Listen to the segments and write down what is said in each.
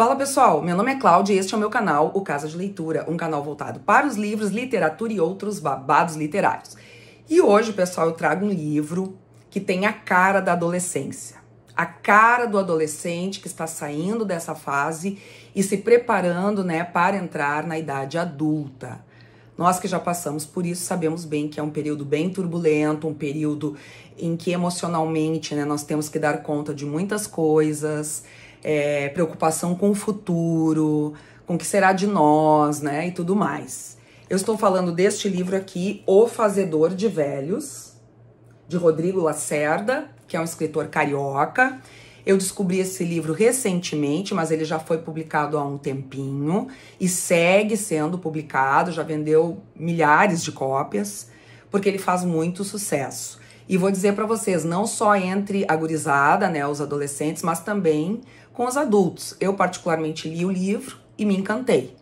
Fala pessoal, meu nome é Cláudia e este é o meu canal, o Casa de Leitura, um canal voltado para os livros, literatura e outros babados literários. E hoje, pessoal, eu trago um livro que tem a cara da adolescência. A cara do adolescente que está saindo dessa fase e se preparando, para entrar na idade adulta. Nós que já passamos por isso sabemos bem que é um período bem turbulento, um período em que emocionalmente, nós temos que dar conta de muitas coisas, preocupação com o futuro, com o que será de nós, e tudo mais. Eu estou falando deste livro aqui, O Fazedor de Velhos, de Rodrigo Lacerda, que é um escritor carioca. Eu descobri esse livro recentemente, mas ele já foi publicado há um tempinho e segue sendo publicado, já vendeu milhares de cópias, porque ele faz muito sucesso. E vou dizer para vocês, não só entre a gurizada, os adolescentes, mas também com os adultos. Eu particularmente li o livro e me encantei.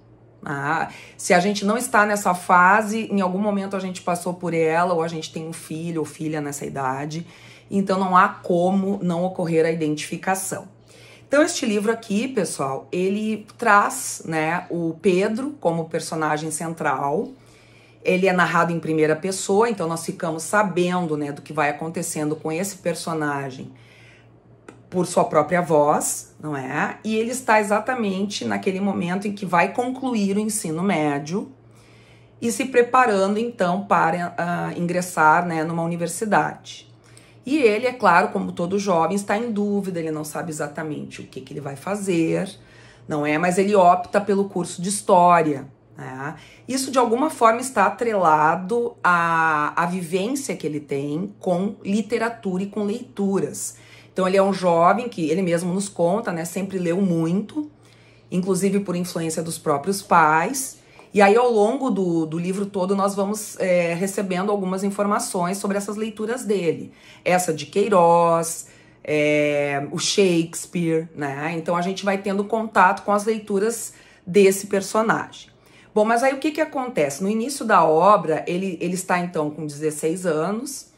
Se a gente não está nessa fase, em algum momento a gente passou por ela, ou a gente tem um filho ou filha nessa idade, então não há como não ocorrer a identificação. Então este livro aqui, pessoal, ele traz, o Pedro como personagem central. Ele é narrado em primeira pessoa, então nós ficamos sabendo, do que vai acontecendo com esse personagem por sua própria voz, não é? E ele está exatamente naquele momento em que vai concluir o ensino médio e se preparando, então, para ingressar, numa universidade. E ele, é claro, como todo jovem, está em dúvida, ele não sabe exatamente o que ele vai fazer, não é? Mas ele opta pelo curso de História. Isso, de alguma forma, está atrelado à vivência que ele tem com literatura e com leituras. Então, ele é um jovem que, ele mesmo nos conta, sempre leu muito, inclusive por influência dos próprios pais. E aí, ao longo do livro todo, nós vamos recebendo algumas informações sobre essas leituras dele. Essa de Queiroz, o Shakespeare, Então, a gente vai tendo contato com as leituras desse personagem. Bom, mas aí o que acontece? No início da obra, ele está então com 16 anos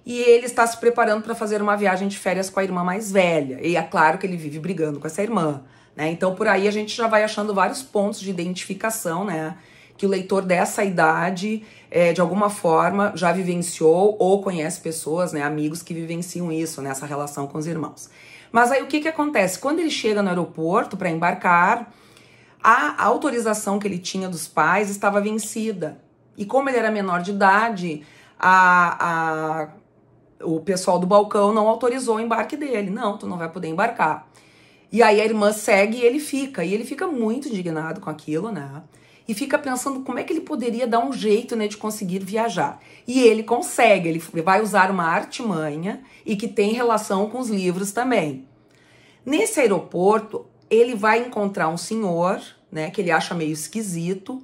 e ele está se preparando para fazer uma viagem de férias com a irmã mais velha. E é claro que ele vive brigando com essa irmã, Então por aí a gente já vai achando vários pontos de identificação, que o leitor dessa idade, de alguma forma, já vivenciou ou conhece pessoas, amigos que vivenciam isso, essa relação com os irmãos. Mas aí o que acontece? Quando ele chega no aeroporto para embarcar, a autorização que ele tinha dos pais estava vencida. E como ele era menor de idade, o pessoal do balcão não autorizou o embarque dele. Não, tu não vai poder embarcar. E aí a irmã segue e ele fica. E ele fica muito indignado com aquilo, E fica pensando como é que ele poderia dar um jeito, de conseguir viajar. E ele consegue, ele vai usar uma artimanha e que tem relação com os livros também. Nesse aeroporto, ele vai encontrar um senhor, que ele acha meio esquisito,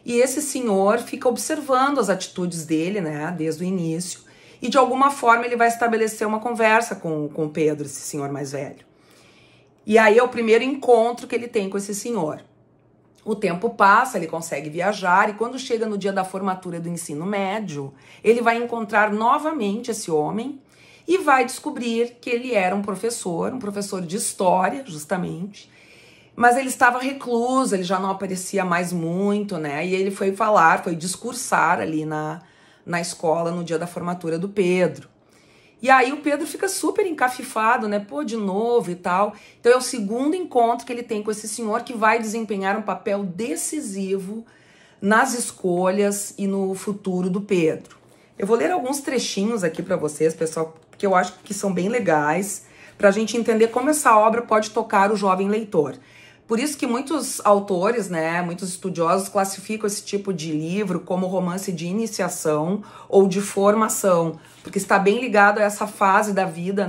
e esse senhor fica observando as atitudes dele, desde o início, e de alguma forma ele vai estabelecer uma conversa com o Pedro, esse senhor mais velho. E aí é o primeiro encontro que ele tem com esse senhor. O tempo passa, ele consegue viajar, e quando chega no dia da formatura do ensino médio, ele vai encontrar novamente esse homem, e vai descobrir que ele era um professor de história, justamente, mas ele estava recluso, ele já não aparecia mais muito, E ele foi discursar ali na escola no dia da formatura do Pedro. E aí o Pedro fica super encafifado, Pô, de novo e tal. Então é o segundo encontro que ele tem com esse senhor que vai desempenhar um papel decisivo nas escolhas e no futuro do Pedro. Eu vou ler alguns trechinhos aqui para vocês, pessoal, que eu acho que são bem legais, para a gente entender como essa obra pode tocar o jovem leitor. Por isso que muitos autores, muitos estudiosos classificam esse tipo de livro como romance de iniciação ou de formação, porque está bem ligado a essa fase da vida,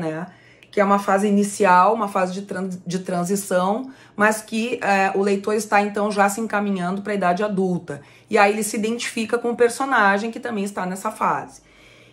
que é uma fase inicial, uma fase de transição, mas que o leitor está então já se encaminhando para a idade adulta. E aí ele se identifica com o personagem que também está nessa fase.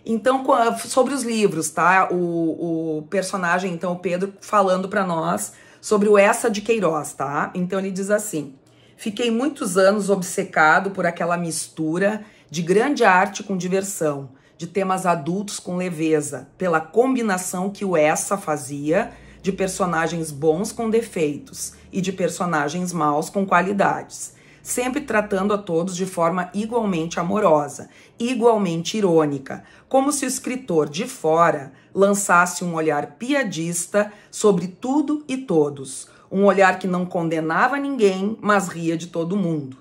Então, sobre os livros, o personagem, então, o Pedro, falando para nós sobre o Essa de Queiroz, Então ele diz assim: fiquei muitos anos obcecado por aquela mistura de grande arte com diversão, de temas adultos com leveza, pela combinação que o Essa fazia de personagens bons com defeitos e de personagens maus com qualidades, sempre tratando a todos de forma igualmente amorosa, igualmente irônica, como se o escritor de fora lançasse um olhar piadista sobre tudo e todos, um olhar que não condenava ninguém, mas ria de todo mundo.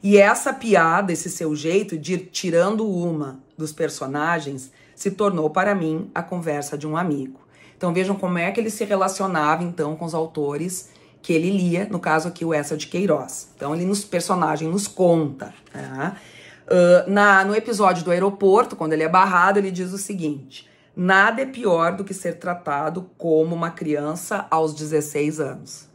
E essa piada, esse seu jeito de ir tirando uma dos personagens, se tornou para mim a conversa de um amigo. Então vejam como é que ele se relacionava então com os autores que ele lia, no caso aqui o Eça de Queiroz. Então ele nos personagem nos conta, né? No episódio do aeroporto, quando ele é barrado, ele diz o seguinte: nada é pior do que ser tratado como uma criança aos 16 anos.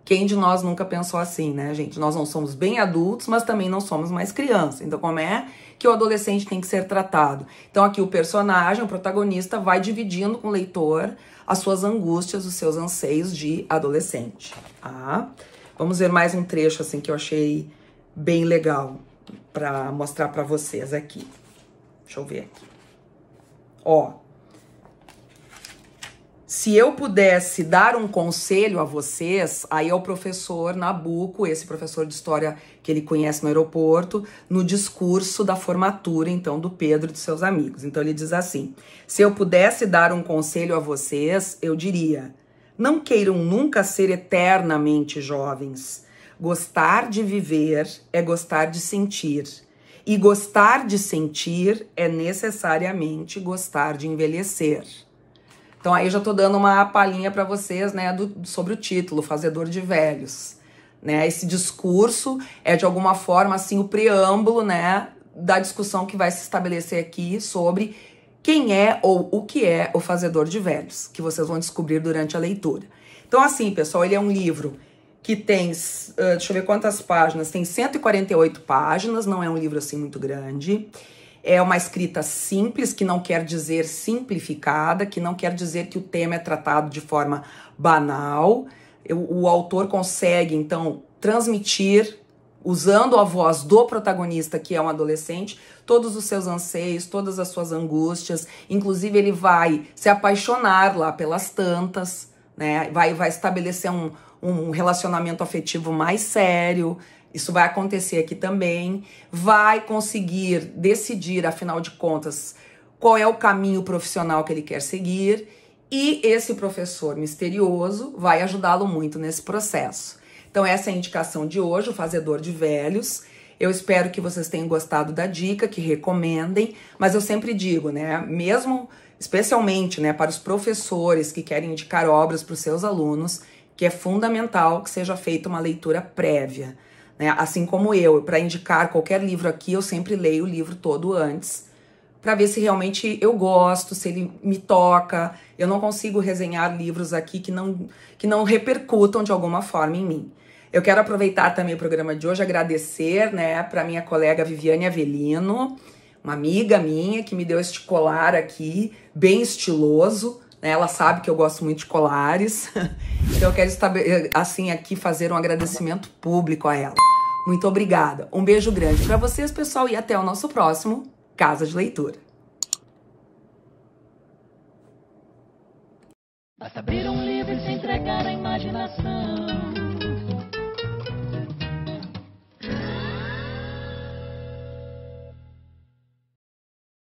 Quem de nós nunca pensou assim, né, gente? Nós não somos bem adultos, mas também não somos mais criança. Então, como é que o adolescente tem que ser tratado? Então, aqui o personagem, o protagonista, vai dividindo com o leitor as suas angústias, os seus anseios de adolescente. Tá? Vamos ver mais um trecho, assim, que eu achei bem legal para mostrar para vocês aqui. Deixa eu ver aqui. Ó. Se eu pudesse dar um conselho a vocês, aí é o professor Nabuco, esse professor de história que ele conhece no aeroporto, no discurso da formatura, então, do Pedro e de seus amigos. Então ele diz assim: se eu pudesse dar um conselho a vocês, eu diria: não queiram nunca ser eternamente jovens. Gostar de viver é gostar de sentir. E gostar de sentir é necessariamente gostar de envelhecer. Então aí eu já tô dando uma palhinha para vocês, né, sobre o título, Fazedor de Velhos, né? Esse discurso é de alguma forma assim o preâmbulo, né, da discussão que vai se estabelecer aqui sobre quem é ou o que é o Fazedor de Velhos, que vocês vão descobrir durante a leitura. Então assim, pessoal, ele é um livro que tem, deixa eu ver quantas páginas, tem 148 páginas, não é um livro assim muito grande. É uma escrita simples, que não quer dizer simplificada, que não quer dizer que o tema é tratado de forma banal. O autor consegue, então, transmitir, usando a voz do protagonista, que é um adolescente, todos os seus anseios, todas as suas angústias. Inclusive, ele vai se apaixonar lá pelas tantas, né? Vai estabelecer um relacionamento afetivo mais sério. Isso vai acontecer aqui também. Vai conseguir decidir, afinal de contas, qual é o caminho profissional que ele quer seguir. E esse professor misterioso vai ajudá-lo muito nesse processo. Então essa é a indicação de hoje, o Fazedor de Velhos. Eu espero que vocês tenham gostado da dica, que recomendem. Mas eu sempre digo, né, mesmo, especialmente, né, para os professores que querem indicar obras para os seus alunos, que é fundamental que seja feita uma leitura prévia. Né? Assim como eu, para indicar qualquer livro aqui, eu sempre leio o livro todo antes, para ver se realmente eu gosto, se ele me toca. Eu não consigo resenhar livros aqui que não repercutam de alguma forma em mim. Eu quero aproveitar também o programa de hoje, agradecer, né, para minha colega Viviane Avelino, uma amiga minha que me deu este colar aqui, bem estiloso. Ela sabe que eu gosto muito de colares, então eu quero assim aqui fazer um agradecimento público a ela. Muito obrigada. Um beijo grande para vocês, pessoal, e até o nosso próximo Casa de Leitura. Basta abrir um livro e se entregar à imaginação.